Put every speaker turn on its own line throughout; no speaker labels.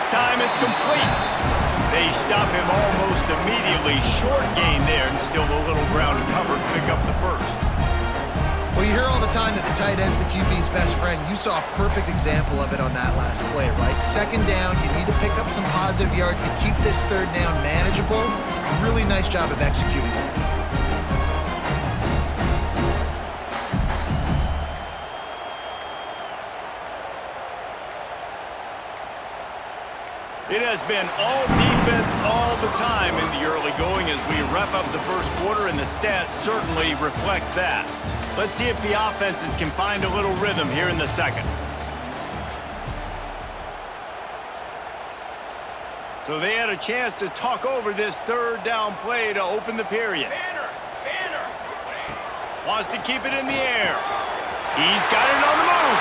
this time it's complete. They stop him almost immediately. Short gain there, and still a little ground to cover to pick up the first.
Well, you hear all the time that the tight end's the QB's best friend. You saw a perfect example of it on that last play, right? Second down, you need to pick up some positive yards to keep this third down manageable. Really nice job of executing that.
It has been all defense all the time in the early going as we wrap up the first quarter, and the stats certainly reflect that. Let's see if the offenses can find a little rhythm here in the second. So they had a chance to talk over this third down play to open the period. Wants to keep it in the air. He's got it on the move.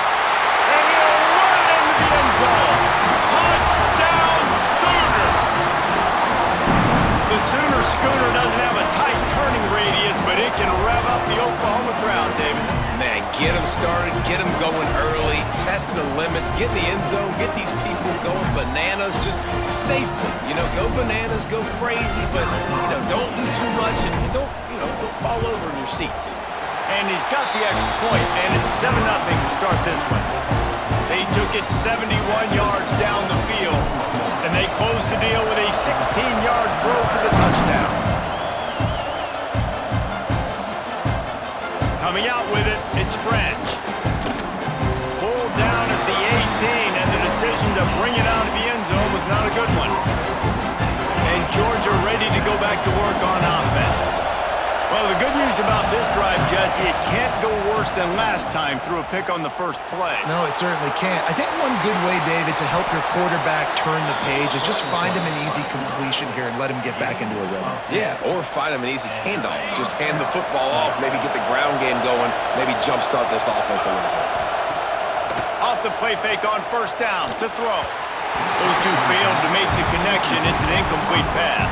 And he'll run into the end zone. Touchdown Sooners! The Sooner schooner doesn't have a tight turning radius, but it can rev up the Oklahoma crowd, David.
Man, get them started, get them going early, test the limits, get in the end zone, get these people going bananas just safely. You know, go bananas, go crazy, but, you know, don't do too much and don't fall over in your seats.
And he's got the extra point, and it's 7-0 to start this one. They took it 71 yards down the field, and they closed the deal with a 16-yard throw for the touchdown. Coming out with it, it's Branch. Pulled down at the 18, and the decision to bring it out of the end zone was not a good one. And Georgia ready to go back to work on offense. Well, the good news about this drive, Jesse, it can't go worse than last time through a pick on the first play.
No, it certainly can't. I think one good way, David, to help your quarterback turn the page is just find him an easy completion here and let him get back into a rhythm.
Yeah, or find him an easy handoff. Just hand the football off, maybe get the ground game going, maybe jumpstart this offense a little bit.
Off the play fake on first down to throw. Those two failed to make the connection. It's an incomplete pass.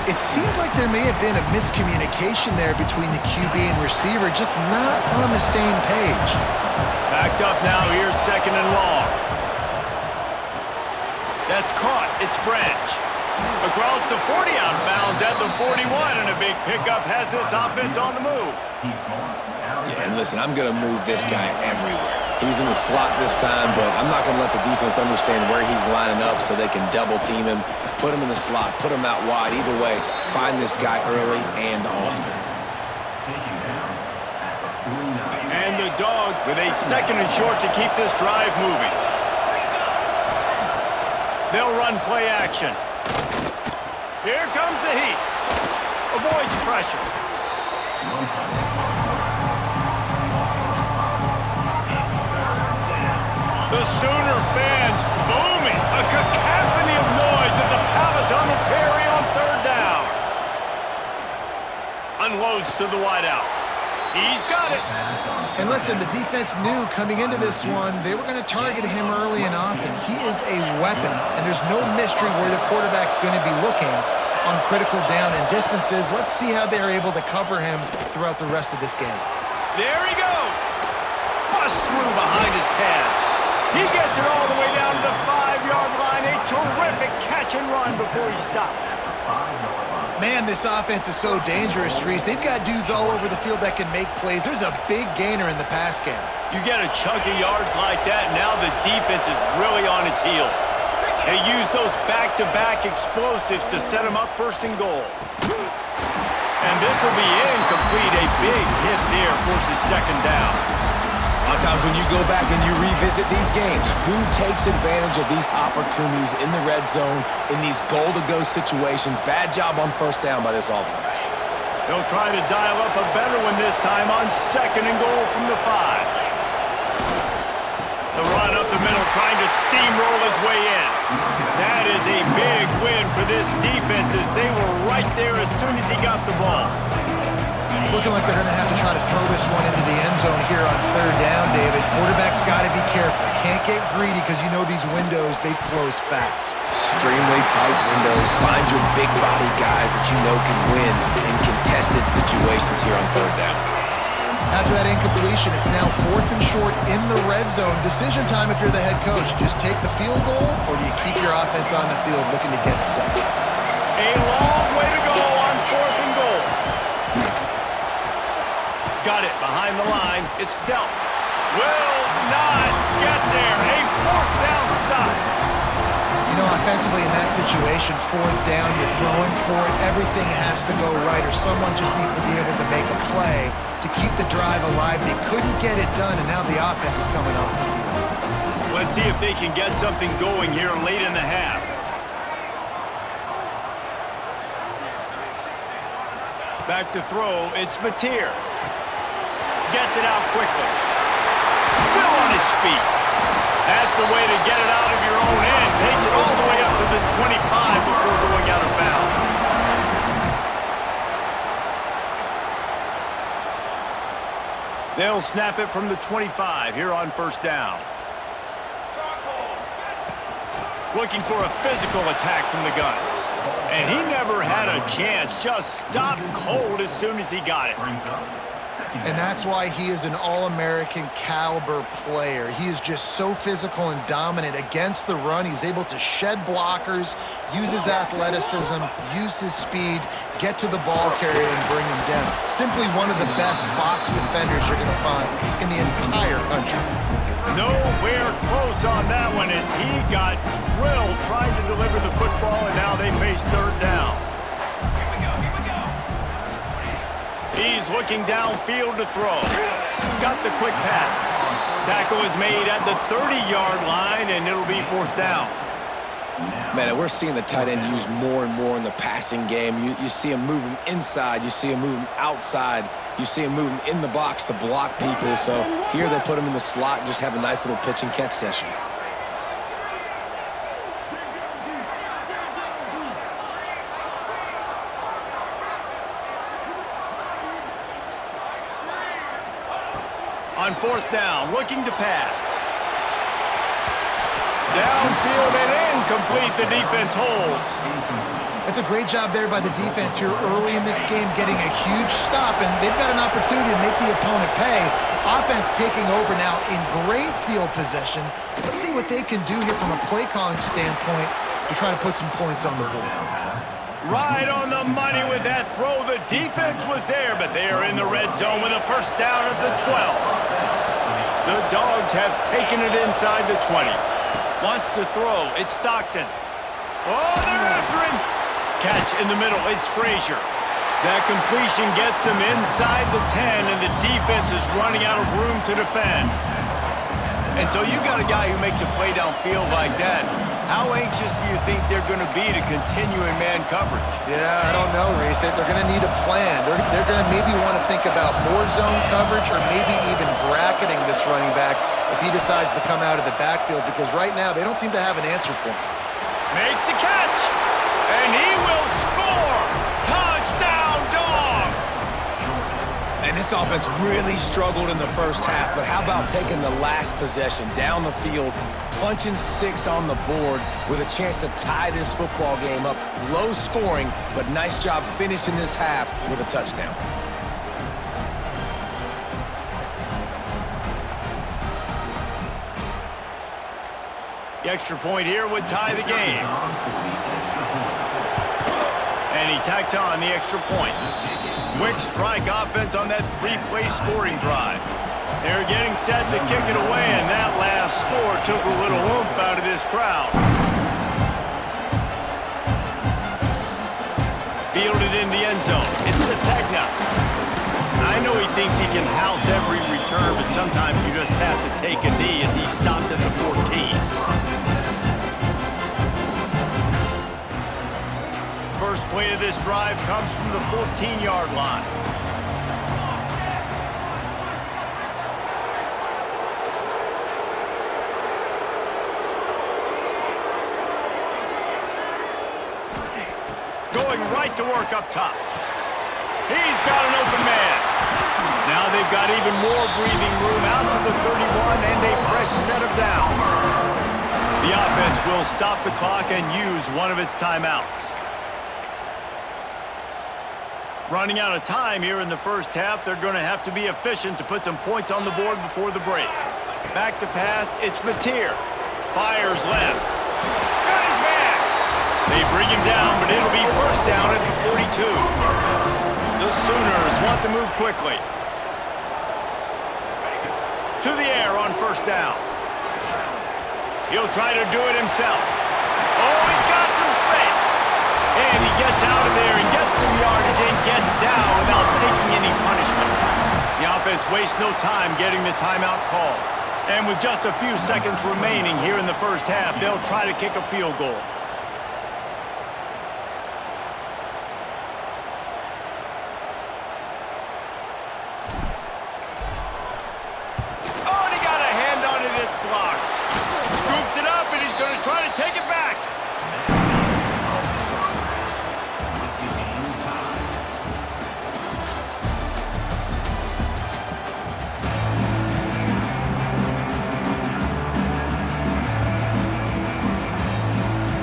It seemed like there may have been a miscommunication there between the QB and receiver, just not on the same page.
Backed up now, here's second and long. That's caught, it's Branch. Across the 40 out of bounds at the 41, and a big pickup has this offense on the move.
Yeah, and listen, I'm going to move this guy everywhere. He's in the slot this time, but I'm not going to let the defense understand where he's lining up so they can double team him, put him in the slot, put him out wide. Either way, find this guy early and often.
And the Dogs with a second and short to keep this drive moving. They'll run play action. Here comes the heat. Avoids pressure. The Sooner fans booming. A cacophony of noise at the Palace on the Prairie on third down. Unloads to the wideout. He's got it.
And listen, the defense knew coming into this one, they were going to target him early and often. He is a weapon, and there's no mystery where the quarterback's going to be looking on critical down and distances. Let's see how they're able to cover him throughout the rest of this game.
There he goes. Bust through behind his pad. He gets it all the way down to the 5-yard line. A terrific catch and run before he stopped.
Man, this offense is so dangerous, Reese. They've got dudes all over the field that can make plays. There's a big gainer in the pass game.
You get a chunk of yards like that, now the defense is really on its heels. They use those back-to-back explosives to set them up first and goal. And this will be incomplete. A big hit there forces second down.
A lot of times when you go back and you revisit these games, who takes advantage of these opportunities in the red zone, in these goal-to-go situations? Bad job on first down by this offense.
They'll try to dial up a better one this time on second and goal from the 5. The run up the middle, trying to steamroll his way in. That is a big win for this defense as they were right there as soon as he got the ball.
It's looking like they're going to have to try to throw this one into the end zone here on third down, David. Quarterback's got to be careful. Can't get greedy because you know these windows, they close fast.
Extremely tight windows. Find your big body guys that you know can win in contested situations here on third down.
After that incompletion, it's now 4th and short in the red zone. Decision time if you're the head coach. You just take the field goal, or do you keep your offense on the field looking to get 6?
A long way to go on 4th and goal. Got it behind the line. It's dealt. Will not get there. A 4th down stop.
You know, offensively in that situation, 4th down, you're throwing for it. Everything has to go right, or someone just needs to be able to make a play to keep the drive alive. They couldn't get it done, and now the offense is coming off the field.
Let's see if they can get something going here late in the half. Back to throw, it's Mateer. Gets it out quickly. Still on his feet. That's the way to get it out of your own end. Takes it all the way up to the 25 before going out of bounds. They'll snap it from the 25 here on 1st down. Looking for a physical attack from the gun. And he never had a chance. Just stopped cold as soon as he got it.
And that's why he is an All-American caliber player. He is just so physical and dominant against the run. He's able to shed blockers, use his athleticism, use his speed, get to the ball carrier and bring him down. Simply one of the best box defenders you're going to find in the entire country.
Nowhere close on that one as he got drilled trying to deliver the football, and now they face 3rd down. He's looking downfield to throw. Got the quick pass. Tackle is made at the 30-yard line, and it'll be 4th down.
Man, we're seeing the tight end used more and more in the passing game. You see him moving inside. You see him moving outside. You see him moving in the box to block people. So here they put him in the slot and just have a nice little pitch and catch session.
On 4th down, looking to pass. Downfield and incomplete. The defense holds.
It's a great job there by the defense here early in this game, getting a huge stop, and they've got an opportunity to make the opponent pay. Offense taking over now in great field possession. Let's see what they can do here from a play calling standpoint to try to put some points on the board.
Right on the money with that throw. The defense was there, but they are in the red zone with a 1st down at the 12. The Dogs have taken it inside the 20. Wants to throw. It's Stockton. Oh, they're after him. Catch in the middle. It's Frazier. That completion gets them inside the 10, and the defense is running out of room to defend. And so you got a guy who makes a play downfield like that. How anxious do you think they're going to be to continue in man coverage?
Yeah, I don't know, Reese. They're going to need a plan. They're going to maybe want to think about more zone coverage or maybe even bracketing this running back if he decides to come out of the backfield, because right now they don't seem to have an answer for him.
Makes the catch, and he will score. Touchdown, Dogs!
And this offense really struggled in the 1st half, but how about taking the last possession down the field, punching 6 on the board with a chance to tie this football game up. Low scoring, but nice job finishing this half with a touchdown.
The extra point here would tie the game. And he tacks on the extra point. Quick strike offense on that 3-play scoring drive. They're getting set to kick it away, and that last score took a little oomph out of this crowd. Fielded in the end zone. It's Sategna. I know he thinks he can house every return, but sometimes you just have to take a knee as he stopped at the 14. First play of this drive comes from the 14-yard line. Going right to work up top. He's got an open man. Now they've got even more breathing room out to the 31 and a fresh set of downs. The offense will stop the clock and use one of its timeouts. Running out of time here in the first half, they're going to have to be efficient to put some points on the board before the break. Back to pass, it's Mateer. Fires left. Got his man. They bring him down, but it'll be first down at the 42. The Sooners want to move quickly. To the air on first down. He'll try to do it himself. Oh, he's got some space. And he gets out of there and gets some yardage and gets down without taking any punishment. The offense wastes no time getting the timeout call. And with just a few seconds remaining here in the first half, they'll try to kick a field goal. Oh, and he got a hand on it, it's blocked. Scoops it up, and he's going to try to take it back.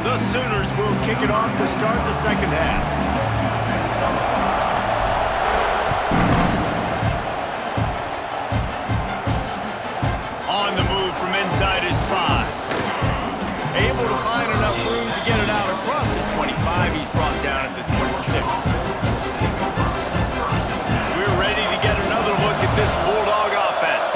The Sooners will kick it off to start the second half. On the move from inside his 5. Able to find enough room to get it out across the 25. He's brought down at the 26. We're ready to get another look at this Bulldog offense.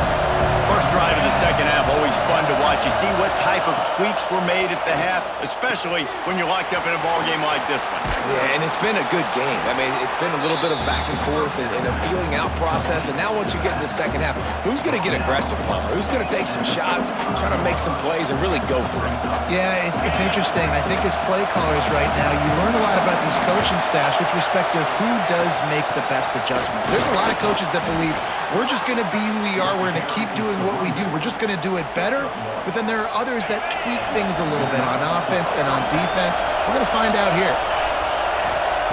First drive of the second half, always fun to watch. You see what type of tweaks were made at the half, especially when you're locked up in a ball game like this one.
Yeah, and it's been a good game. I mean, it's been a little bit of back and forth and a feeling out process. And now once you get in the second half, who's going to get aggressive, Plummer? Who's going to take some shots, try to make some plays, and really go for it?
Yeah, it's interesting. I think as play callers right now, you learn a lot about these coaching staffs with respect to who does make the best adjustments. There's a lot of coaches that believe we're just going to be who we are. We're going to keep doing what we do. We're just going to do it better. But then there are others that tweak things a little bit on offense and on defense. We're going to find out here.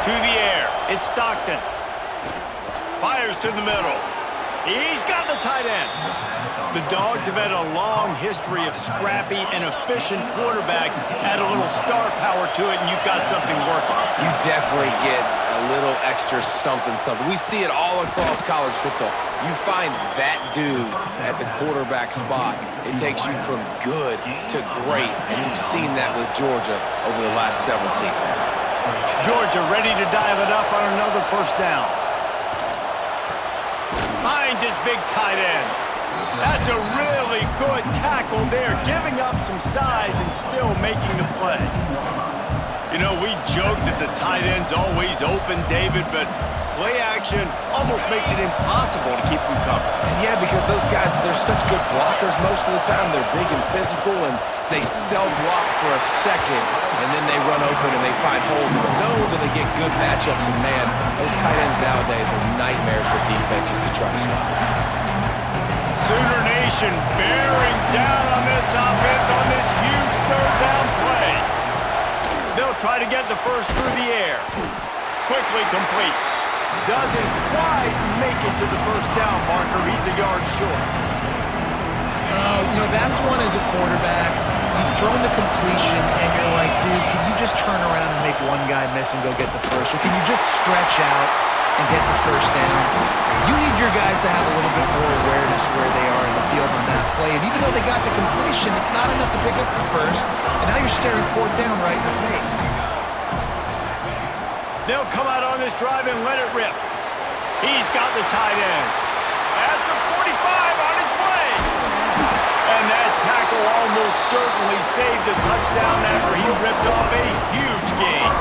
To the air, it's Stockton. Fires to the middle. He's got the tight end. The Dogs have had a long history of scrappy and efficient quarterbacks. Add a little star power to it, and you've got something working.
You definitely get a little extra something. We see it all across college football. You find that dude at the quarterback spot, it takes you from good to great, and you've seen that with Georgia over the last several seasons.
Georgia ready to dial it up on another first down. Finds his big tight end. That's a really good tackle there, giving up some size and still making the play. You know, we joke that the tight end's always open, David, but play action almost makes it impossible to keep them covered.
And yeah, because those guys, they're such good blockers most of the time. They're big and physical, and they cell block for a second, and then they run open and they find holes in zones, or they get good matchups. And man, those tight ends nowadays are nightmares for defenses to try to stop.
Sooner Nation bearing down on this offense on this huge third down play. They'll try to get the first through the air. Quickly complete. Doesn't quite make it to the first down marker. He's a yard short.
You know, that's one as a quarterback. You've thrown the completion, and you're like, dude, can you just turn around and make one guy miss and go get the first? Or can you just stretch out and get the first down? You need your guys to have a little bit more awareness where they are in the field on that play. And even though they got the completion, it's not enough to pick up the first. And now you're staring fourth down right in the face.
They'll come out on this drive and let it rip. He's got the tight end. At the 45 on his way. And that tackle almost certainly saved a touchdown after he ripped off a huge gain.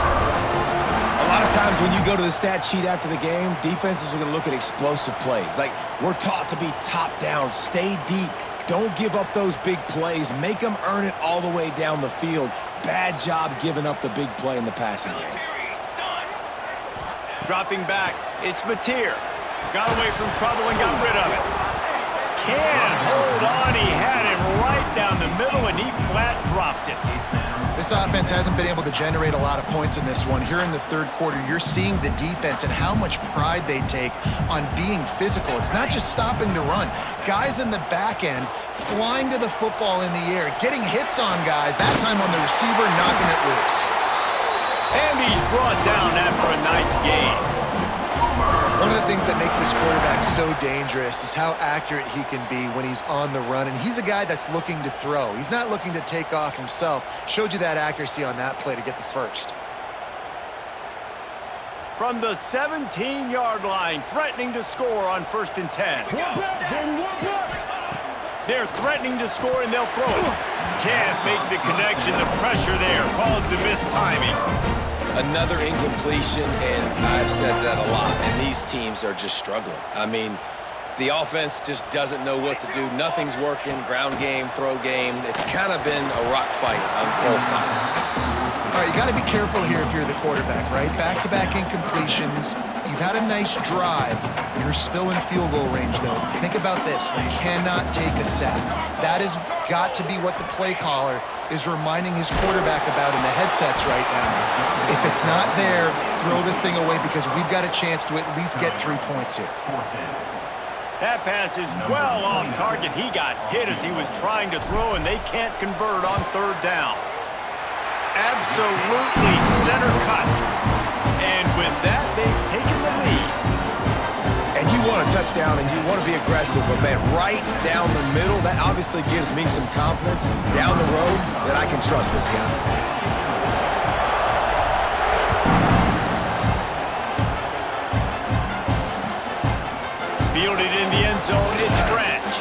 A lot of times when you go to the stat sheet after the game, defenses are going to look at explosive plays. Like, we're taught to be top down, stay deep, don't give up those big plays, make them earn it all the way down the field. Bad job giving up the big play in the passing game.
Dropping back, it's Mateer. Got away from trouble and got rid of it. Can't hold on. He had him right down the middle, and he flat dropped it.
This offense hasn't been able to generate a lot of points in this one. Here in the third quarter, you're seeing the defense and how much pride they take on being physical. It's not just stopping the run. Guys in the back end flying to the football in the air, getting hits on guys, that time on the receiver, knocking it loose.
And he's brought down after a nice gain.
One of the things that makes this quarterback so dangerous is how accurate he can be when he's on the run. And he's a guy that's looking to throw. He's not looking to take off himself. Showed you that accuracy on that play to get the first.
From the 17-yard line, threatening to score on 1st and 10. They're threatening to score, and they'll throw it. Can't make the connection. The pressure there caused the missed timing.
Another incompletion, and I've said that a lot, and these teams are just struggling. I mean, the offense just doesn't know what to do. Nothing's working. Ground game, throw game. It's kind of been a rock fight on both sides.
All right, you got to be careful here if you're the quarterback, right? Back-to-back incompletions. You've had a nice drive. You're still in field goal range, though. Think about this. You cannot take a sack. That has got to be what the play caller is reminding his quarterback about in the headsets right now. If it's not there, throw this thing away because we've got a chance to at least get 3 points here.
That pass is well off target. He got hit as he was trying to throw, and they can't convert on 3rd down. Absolutely center cut. And with that, they've taken the lead.
And you want a touchdown and you want to be aggressive, but man, right down the middle, that obviously gives me some confidence down the road that I can trust this guy.
Fielded in the end zone, it's Branch.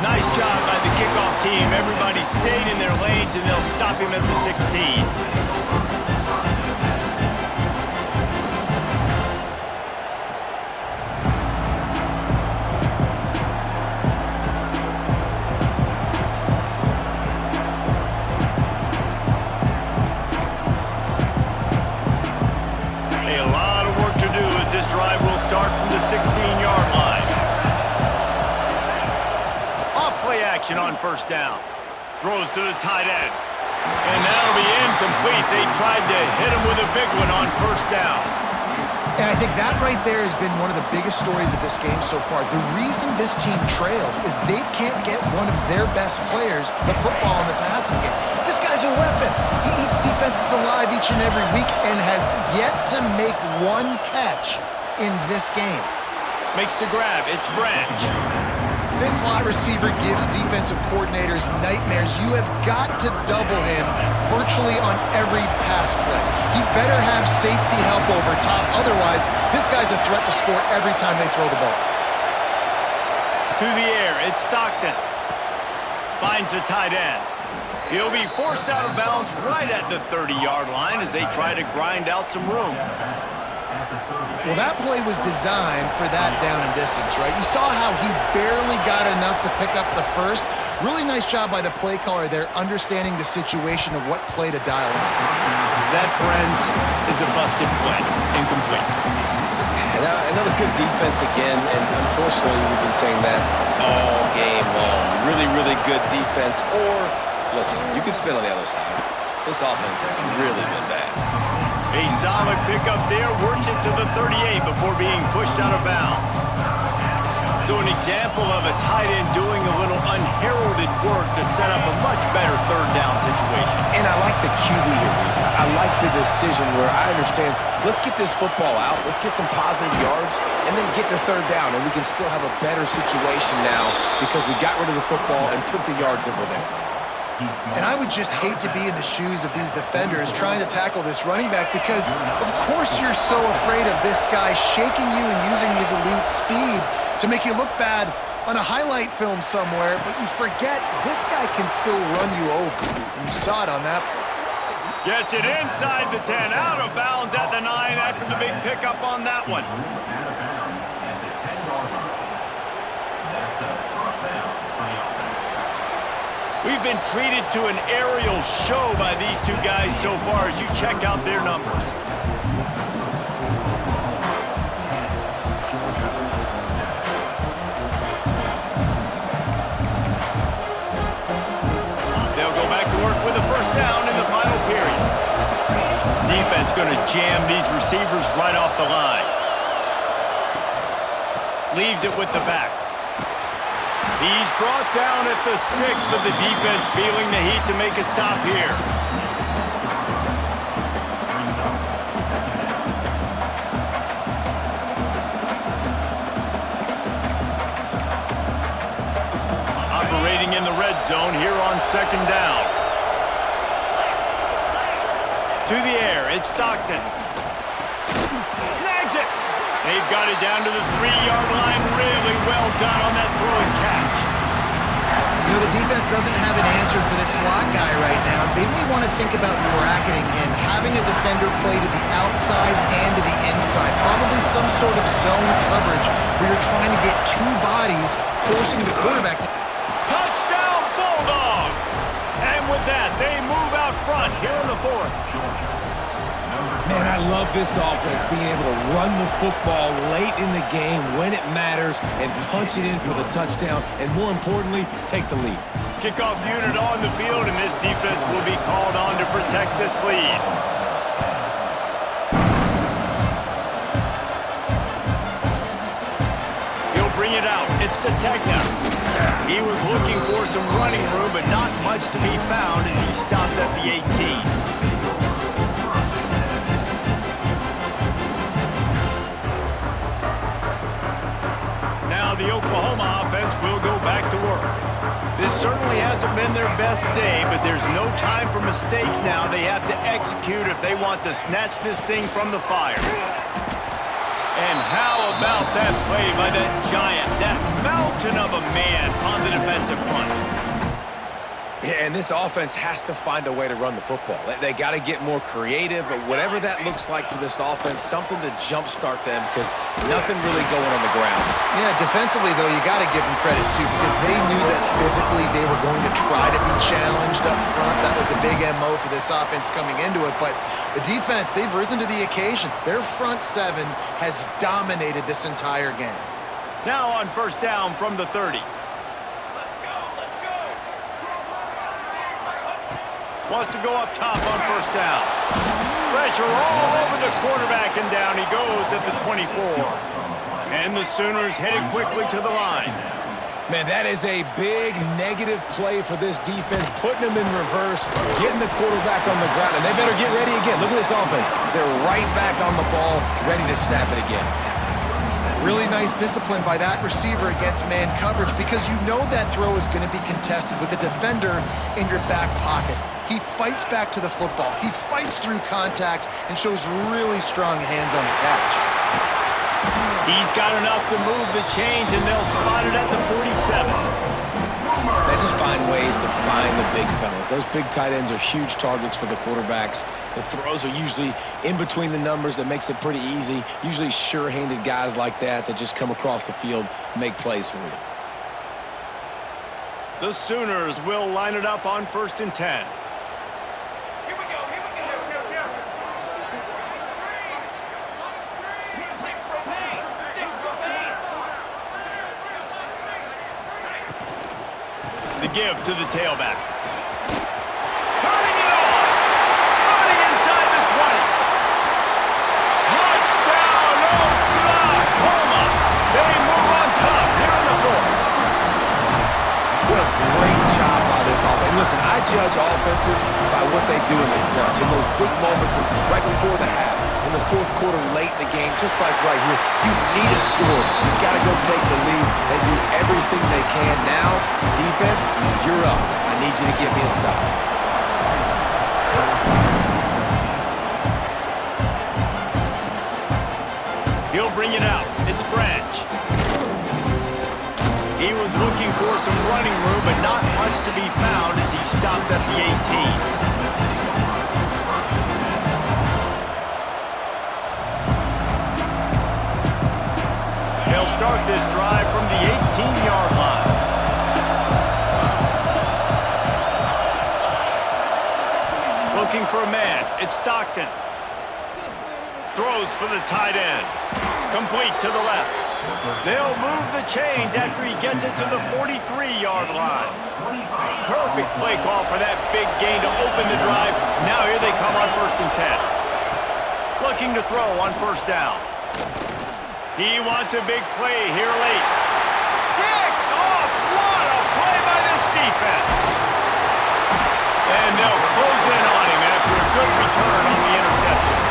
Nice job by the kickoff team. Everybody stayed in their lanes, and they'll stop him at the 16. A lot of work to do as this drive will start from the 16-yard line. Off-play action on 1st down. Throws to the tight end. And that'll be incomplete. They tried to hit him with a big one on 1st down.
And I think that right there has been one of the biggest stories of this game so far. The reason this team trails is they can't get one of their best players the football in the passing game. This guy's a weapon. He eats defenses alive each and every week and has yet to make one catch in this game.
Makes the grab. It's Branch.
This slot receiver gives defensive coordinators nightmares. You have got to double him virtually on every pass play. He better have safety help over top. Otherwise, this guy's a threat to score every time they throw the ball.
To the air, it's Stockton. Finds the tight end. He'll be forced out of bounds right at the 30-yard line as they try to grind out some room.
Well, that play was designed for that down and distance, right? You saw how he barely got enough to pick up the first. Really nice job by the play caller there, understanding the situation of what play to dial in.
That, friends, is a busted play. Incomplete.
And that was good defense again, and unfortunately, we've been saying that all game long. Really, really good defense, or, listen, you can spin on the other side. This offense has really been bad.
A solid pickup there, works it to the 38 before being pushed out of bounds. So an example of a tight end doing a little unheralded work to set up a much better 3rd down situation.
And I like the QB here, Reese. I like the decision where I understand, let's get this football out, let's get some positive yards, and then get to 3rd down, and we can still have a better situation now because we got rid of the football and took the yards that were there.
And I would just hate to be in the shoes of these defenders trying to tackle this running back because, of course, you're so afraid of this guy shaking you and using his elite speed to make you look bad on a highlight film somewhere, but you forget this guy can still run you over. And you saw it on that play.
Gets it inside the 10, out of bounds at the 9 after the big pickup on that one. We've been treated to an aerial show by these two guys so far as you check out their numbers. They'll go back to work with a 1st down in the final period. Defense going to jam these receivers right off the line. Leaves it with the back. He's brought down at the 6, but the defense feeling the heat to make a stop here. zone here on second down. To the air, it's Stockton. Snags it. They've got it down to the 3-yard line. Really well done on that throw and catch.
You know, the defense doesn't have an answer for this slot guy right now. They may want to think about bracketing him, having a defender play to the outside and to the inside. Probably some sort of zone coverage where you're trying to get two bodies, forcing the quarterback to...
Touchdown, Bulldogs! And with that, they move out front here in the fourth.
Man, I love this offense, being able to run the football late in the game when it matters and punch it in for the touchdown, and more importantly, take the lead.
Kickoff unit on the field, and this defense will be called on to protect this lead. He'll bring it out. It's Sategna. He was looking for some running room, but not much to be found as he stopped at the 18. Now the Oklahoma offense will go back to work. This certainly hasn't been their best day, but there's no time for mistakes now. They have to execute if they want to snatch this thing from the fire. And how about that play by that giant, that mountain of a man on the defensive front?
Yeah, and this offense has to find a way to run the football. They got to get more creative, or whatever that looks like for this offense, something to jumpstart them, because nothing really going on the ground.
Yeah, defensively, though, you got to give them credit, too, because they knew that physically they were going to try to be challenged up front. That was a big MO for this offense coming into it, but the defense, they've risen to the occasion. Their front seven has dominated this entire game.
Now on first down from the 30. Wants to go up top on first down. Pressure all over the quarterback, and down he goes at the 24. And the Sooners headed quickly to the line.
Man, that is a big negative play for this defense, putting them in reverse, getting the quarterback on the ground, and they better get ready again. Look at this offense. They're right back on the ball, ready to snap it again.
Really nice discipline by that receiver against man coverage, because you know that throw is going to be contested with a defender in your back pocket. He fights back to the football. He fights through contact and shows really strong hands on the catch.
He's got enough to move the chains, and they'll spot it at the 47.
They just find ways to find the big fellas. Those big tight ends are huge targets for the quarterbacks. The throws are usually in between the numbers. That makes it pretty easy. Usually sure-handed guys like that just come across the field, make plays for you.
The Sooners will line it up on 1st and 10. The give to the tailback. Turning it on. Running inside the 20. Touchdown, Oklahoma. They move on top here in the fourth.
What a great job by this offense. And listen, I judge offenses by what they do in the clutch, in those big moments right before the half, in the fourth quarter, late in the game, just like right here. You need a score. You've got to go take the lead and do everything they can. Now, defense, you're up. I need you to get me a stop.
He'll bring it out. It's Branch. He was looking for some running room, but not much to be found as he stopped at the 18. They'll start this drive from the 18-yard line. Looking for a man. It's Stockton. Throws for the tight end. Complete to the left. They'll move the chains after he gets it to the 43-yard line. Perfect play call for that big gain to open the drive. Now here they come on 1st and 10. Looking to throw on first down. He wants a big play here late. Picked off! What a play by this defense! And they'll close in on him after a good return on the interception.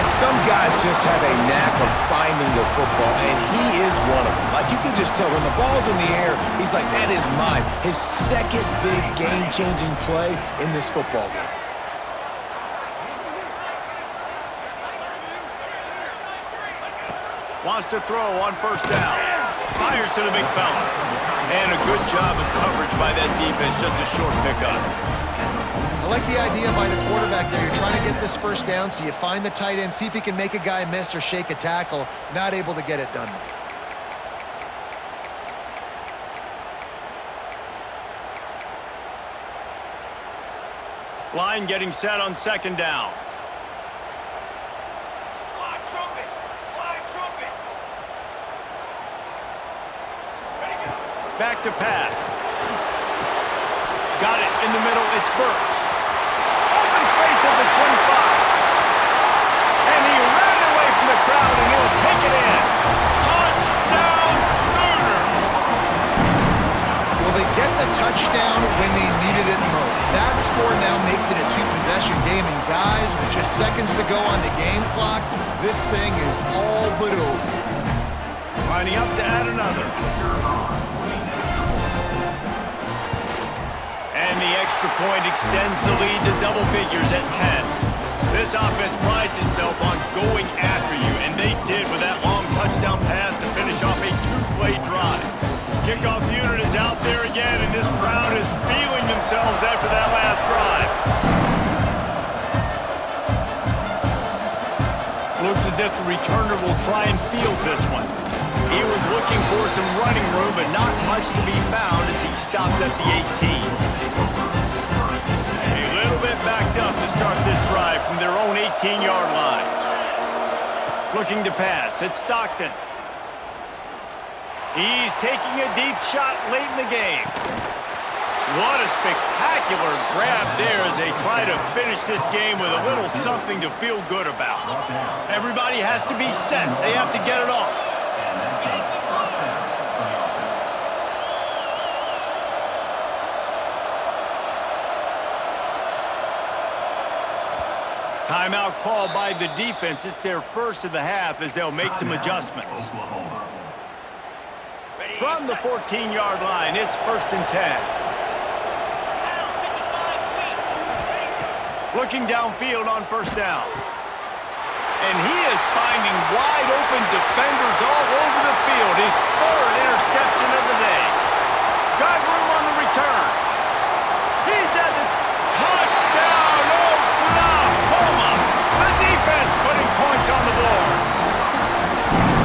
And
some guys just have a knack of finding the football, and he is one of them. Like, you can just tell when the ball's in the air, he's like, that is mine. His second big game-changing play in this football game.
Wants to throw on first down. Fires to the big fella. And a good job of coverage by that defense, just a short pickup.
I like the idea by the quarterback there. You're trying to get this first down, so you find the tight end, see if he can make a guy miss or shake a tackle. Not able to get it done.
Line getting set on second down. Back to pass. Got it in the middle. It's Burks. Open space at the 25. And he ran away from the crowd, and he'll take it in. Touchdown, Sooners!
Well, they get the touchdown when they needed it most. That score now makes it a two-possession game. And guys, with just seconds to go on the game clock, this thing is all but over.
Lining up to add another. And the extra point extends the lead to double figures at 10. This offense prides itself on going after you, and they did with that long touchdown pass to finish off a two-play drive. Kickoff unit is out there again, and this crowd is feeling themselves after that last drive. Looks as if the returner will try and field this one. He was looking for some running room, but not much to be found as he stopped at the 18. A little bit backed up to start this drive from their own 18-yard line. Looking to pass, it's Stockton. He's taking a deep shot late in the game. What a spectacular grab there as they try to finish this game with a little something to feel good about. Everybody has to be set. They have to get it off. Timeout called by the defense. It's their first of the half as they'll make some adjustments. From the 14-yard line, it's 1st and 10. Looking downfield on first down. And he is finding wide open defenders all over the field. His third interception of the day. Got room on the return. He's at the touchdown, Oklahoma. The defense putting points on the board.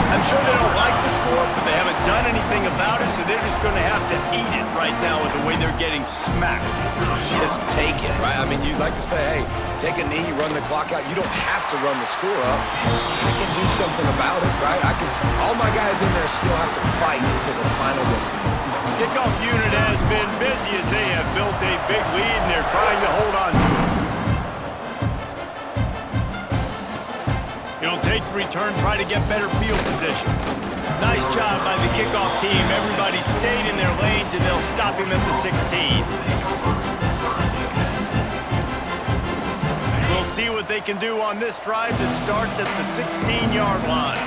I'm sure they don't like the score, but they haven't done anything about it, so they're just going to have to eat it right now with the way they're getting smacked.
Just take it, right? I mean, you'd like to say, hey, take a knee, run the clock out. You don't have to run the score up. I can do something about it, right? All my guys in there still have to fight until the final whistle.
Kickoff unit has been busy as they have built a big lead, and they're trying to hold on to it. He'll take the return, try to get better field position. Nice job by the kickoff team. Everybody stayed in their lanes, and they'll stop him at the 16. We'll see what they can do on this drive that starts at the 16-yard line.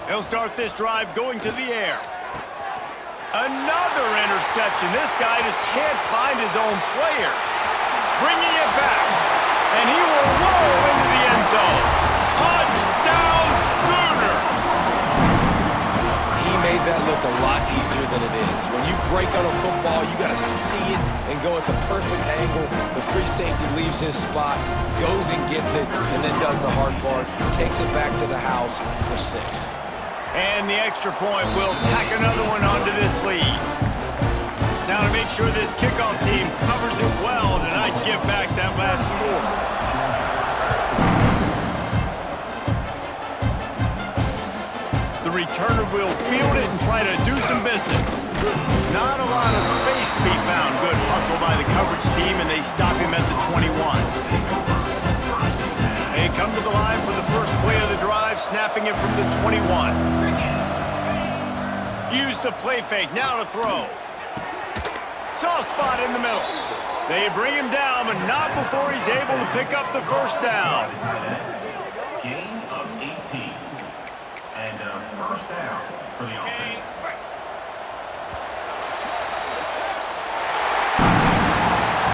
They'll start this drive going to the air. Another interception. This guy just can't find his own players. Bringing it back. And he will roll into the end zone. Touchdown, Sooners!
He made that look a lot easier than it is. When you break on a football, you got to see it and go at the perfect angle. The free safety leaves his spot, goes and gets it, and then does the hard part, takes it back to the house for 6.
And the extra point will tack another one onto this lead. Now to make sure this kickoff team covers it well to not give back that last score. The returner will field it and try to do some business. Not a lot of space to be found. Good hustle by the coverage team, and they stop him at the 21. They come to the line for the first play of the drive, snapping it from the 21. Use the play fake, now to throw. Soft spot in the middle. They bring him down, but not before he's able to pick up the first down.
Gain of 18. And first down for the offense.